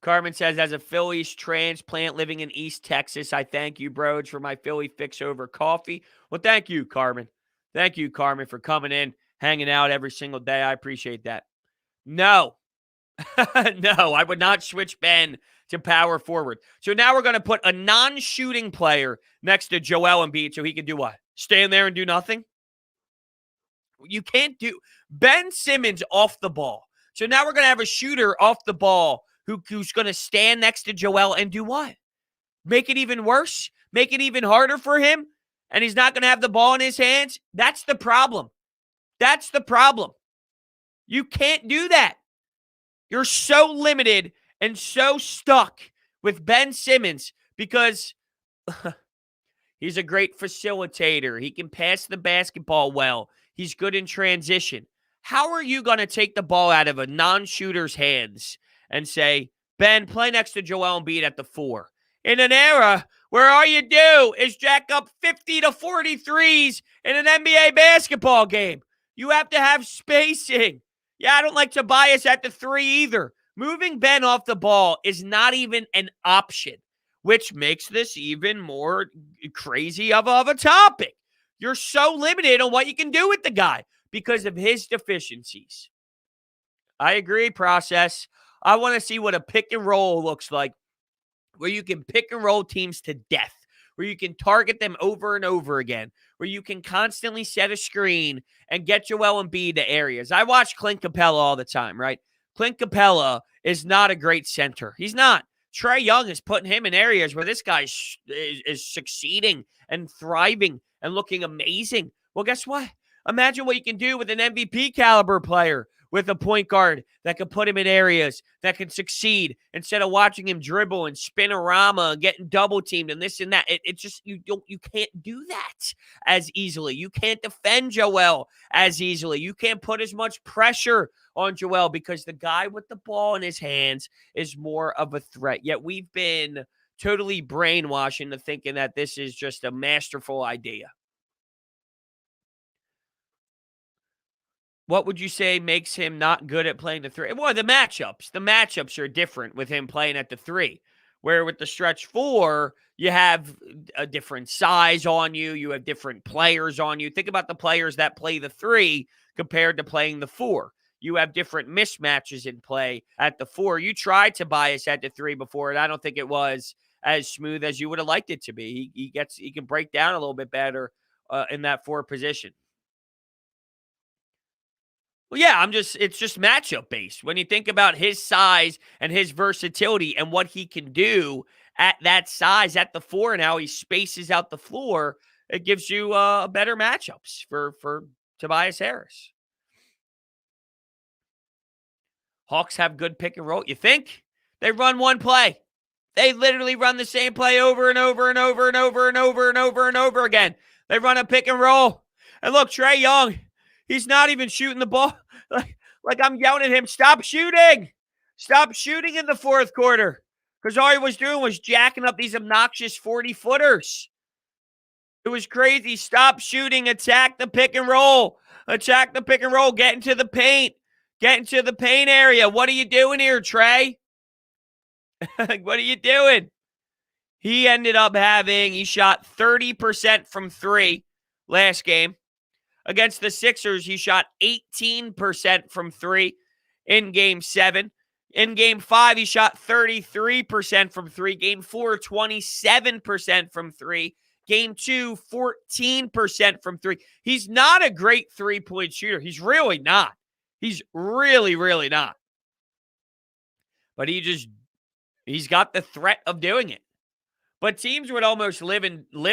Carmen says, as a Phillies transplant living in East Texas, I thank you, Brodes, for my Philly fix over coffee. Well, thank you, Carmen. Thank you, Carmen, for coming in, hanging out every single day. I appreciate that. No. No, I would not switch Ben to power forward. So now we're going to put a non-shooting player next to Joel Embiid so he can do what? Stand there and do nothing? You can't do Ben Simmons off the ball. So now we're going to have a shooter off the ball who's going to stand next to Joel and do what? Make it even worse? Make it even harder for him? And he's not going to have the ball in his hands? That's the problem. That's the problem. You can't do that. You're so limited and so stuck with Ben Simmons because he's a great facilitator. He can pass the basketball well. He's good in transition. How are you going to take the ball out of a non-shooter's hands and say, Ben, play next to Joel Embiid at the 4? In an era where all you do is jack up 50 to 43s in an NBA basketball game. You have to have spacing. Yeah, I don't like Tobias at the 3 either. Moving Ben off the ball is not even an option, which makes this even more crazy of a topic. You're so limited on what you can do with the guy because of his deficiencies. I agree, process. I want to see what a pick and roll looks like, where you can pick and roll teams to death, where you can target them over and over again, where you can constantly set a screen and get Joel Embiid to areas. I watch Clint Capella all the time, right? Clint Capella is not a great center. He's not. Trae Young is putting him in areas where this guy is succeeding and thriving and looking amazing. Well, guess what? Imagine what you can do with an MVP caliber player, with a point guard that can put him in areas that can succeed instead of watching him dribble and spinorama and getting double teamed and this and that. It just, you can't do that as easily. You can't defend Joel as easily. You can't put as much pressure on Joel because the guy with the ball in his hands is more of a threat. Yet we've been totally brainwashed into thinking that this is just a masterful idea. What would you say makes him not good at playing the 3? Well, the matchups. The matchups are different with him playing at the 3. Where with the stretch 4, you have a different size on you. You have different players on you. Think about the players that play the 3 compared to playing the 4. You have different mismatches in play at the 4. You tried Tobias at the 3 before, and I don't think it was as smooth as you would have liked it to be. He can break down a little bit better in that 4 position. Well, yeah, it's just matchup based. When you think about his size and his versatility and what he can do at that size at the 4 and how he spaces out the floor, it gives you better matchups for Tobias Harris. Hawks have good pick and roll. You think? They run one play. They literally run the same play over and over and over and over and over and over and over again. They run a pick and roll. And look, Trae Young, he's not even shooting the ball. Like I'm yelling at him, stop shooting. Stop shooting in the 4th quarter. Because all he was doing was jacking up these obnoxious 40-footers. It was crazy. Stop shooting. Attack the pick and roll. Attack the pick and roll. Get into the paint. Get into the paint area. What are you doing here, Trey? What are you doing? He shot 30% from three last game. Against the Sixers, he shot 18% from three in game 7. In game 5, he shot 33% from three. Game 4, 27% from three. Game 2, 14% from three. He's not a great three-point shooter. He's really not. He's really, really not. But he's got the threat of doing it. But teams would almost live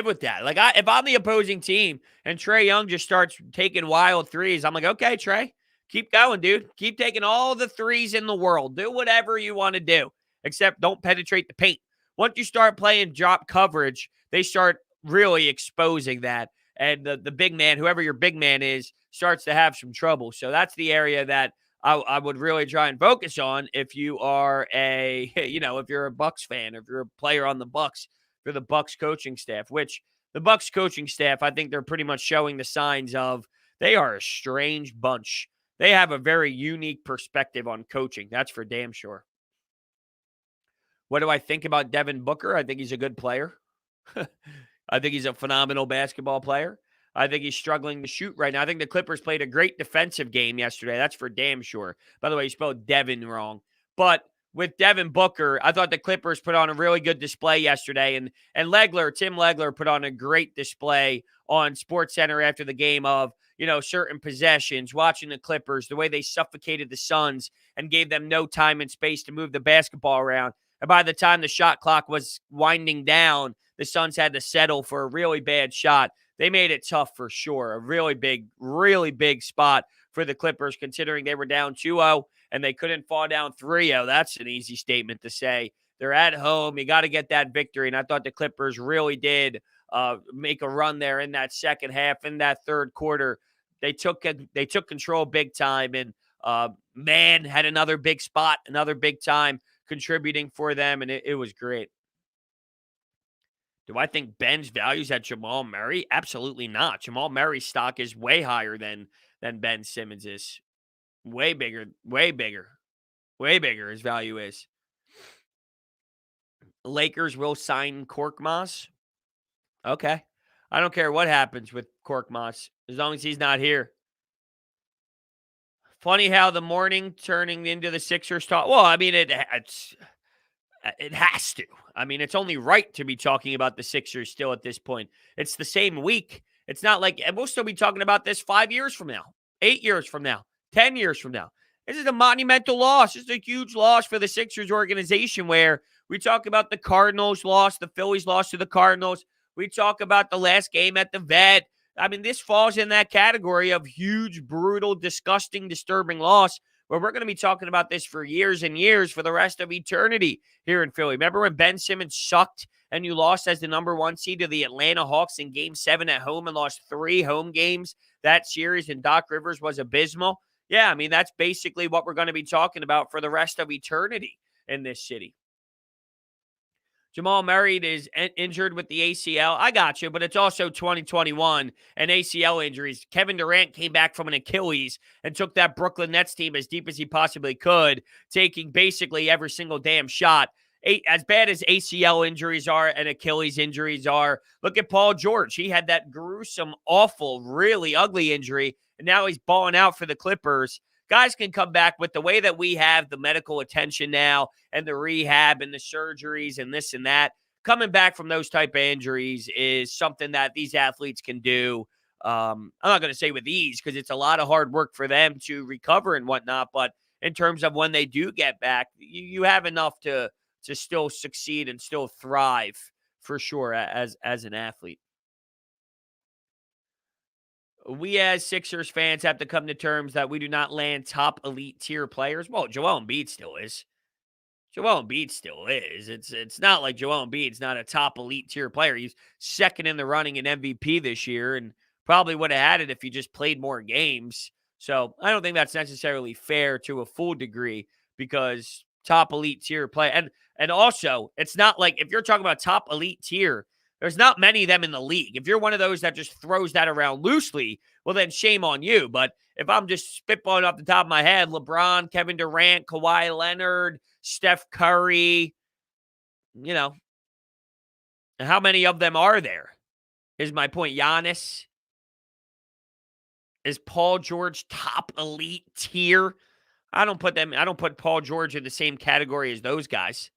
with that. Like, if I'm the opposing team and Trae Young just starts taking wild threes, I'm like, okay, Trae, keep going, dude. Keep taking all the threes in the world. Do whatever you want to do, except don't penetrate the paint. Once you start playing drop coverage, they start really exposing that. And the big man, whoever your big man is, starts to have some trouble. So that's the area that I would really try and focus on if you are if you're a Bucks fan, if you're a player on the Bucks, for the Bucks coaching staff, which the Bucks coaching staff, I think they're pretty much showing the signs of they are a strange bunch. They have a very unique perspective on coaching. That's for damn sure. What do I think about Devin Booker? I think he's a good player. I think he's a phenomenal basketball player. I think he's struggling to shoot right now. I think the Clippers played a great defensive game yesterday. That's for damn sure. By the way, you spelled Devin wrong. But with Devin Booker, I thought the Clippers put on a really good display yesterday. And Tim Legler put on a great display on SportsCenter after the game of, certain possessions, watching the Clippers, the way they suffocated the Suns and gave them no time and space to move the basketball around. And by the time the shot clock was winding down, the Suns had to settle for a really bad shot. They made it tough for sure. A really big spot for the Clippers, considering they were down 2-0 and they couldn't fall down 3-0. That's an easy statement to say. They're at home. You got to get that victory. And I thought the Clippers really did make a run there in that second half, in that third quarter. They took control big time. And Man had another big spot, another big time contributing for them. And it was great. Do I think Ben's values at Jamal Murray? Absolutely not. Jamal Murray's stock is way higher than Ben Simmons is. Way bigger. His value is. Lakers will sign Korkmaz. Okay. I don't care what happens with Korkmaz as long as he's not here. Funny how the morning turning into the Sixers talk. Well, I mean, it has to. I mean, it's only right to be talking about the Sixers still at this point. It's the same week. It's not like, and we'll still be talking about this 5 years from now, 8 years from now, 10 years from now. This is a monumental loss. This is a huge loss for the Sixers organization, where we talk about the Cardinals loss, the Phillies lost to the Cardinals. We talk about the last game at the Vet. I mean, this falls in that category of huge, brutal, disgusting, disturbing loss, where we're going to be talking about this for years and years, for the rest of eternity here in Philly. Remember when Ben Simmons sucked and you lost as the number 1 seed to the Atlanta Hawks in Game 7 at home and lost 3 home games that series, and Doc Rivers was abysmal? Yeah, I mean, that's basically what we're going to be talking about for the rest of eternity in this city. Jamal Murray is injured with the ACL. I got you, but it's also 2021 and ACL injuries. Kevin Durant came back from an Achilles and took that Brooklyn Nets team as deep as he possibly could, taking basically every single damn shot. As bad as ACL injuries are and Achilles injuries are, look at Paul George. He had that gruesome, awful, really ugly injury, and now he's balling out for the Clippers. Guys can come back with the way that we have the medical attention now and the rehab and the surgeries and this and that. Coming back from those type of injuries is something that these athletes can do. I'm not going to say with ease, because it's a lot of hard work for them to recover and whatnot. But in terms of when they do get back, you have enough to still succeed and still thrive for sure as an athlete. We as Sixers fans have to come to terms that we do not land top elite tier players. Well, Joel Embiid still is. It's not like Joel Embiid's not a top elite tier player. He's second in the running in MVP this year, and probably would have had it if he just played more games. So I don't think that's necessarily fair to a full degree, because top elite tier play. And also, it's not like, if you're talking about top elite tier, There's not many of them in the league. If you're one of those that just throws that around loosely, well, then shame on you. But if I'm just spitballing off the top of my head, LeBron, Kevin Durant, Kawhi Leonard, Steph Curry, you know, how many of them are there? Is my point. Giannis? Is Paul George top elite tier? I don't put Paul George in the same category as those guys.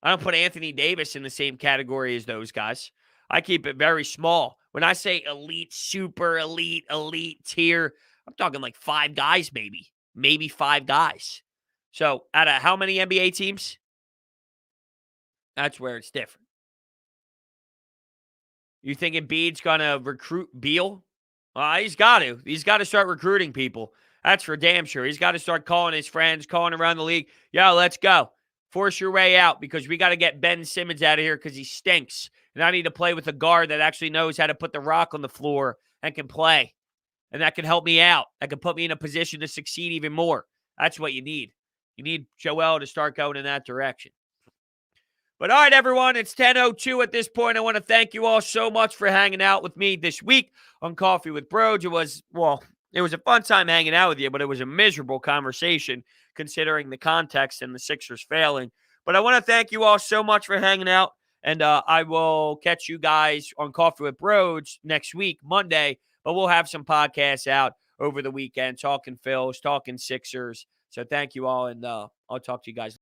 I don't put Anthony Davis in the same category as those guys. I keep it very small. When I say elite, super elite, elite tier, I'm talking like 5 guys, maybe 5 guys. So out of how many NBA teams? That's where it's different. You think Embiid's going to recruit Beal? He's got to. He's got to start recruiting people. That's for damn sure. He's got to start calling his friends, calling around the league. Yo, let's go. Force your way out because we got to get Ben Simmons out of here because he stinks. And I need to play with a guard that actually knows how to put the rock on the floor and can play. And that can help me out. That can put me in a position to succeed even more. That's what you need. You need Joel to start going in that direction. But all right, everyone, it's 10:02 at this point. I want to thank you all so much for hanging out with me this week on Coffee with Brodes. It was a fun time hanging out with you, but it was a miserable conversation considering the context and the Sixers failing. But I want to thank you all so much for hanging out, and I will catch you guys on Coffee with Brodes next week, Monday, but we'll have some podcasts out over the weekend, talking Phils, talking Sixers. So thank you all, and I'll talk to you guys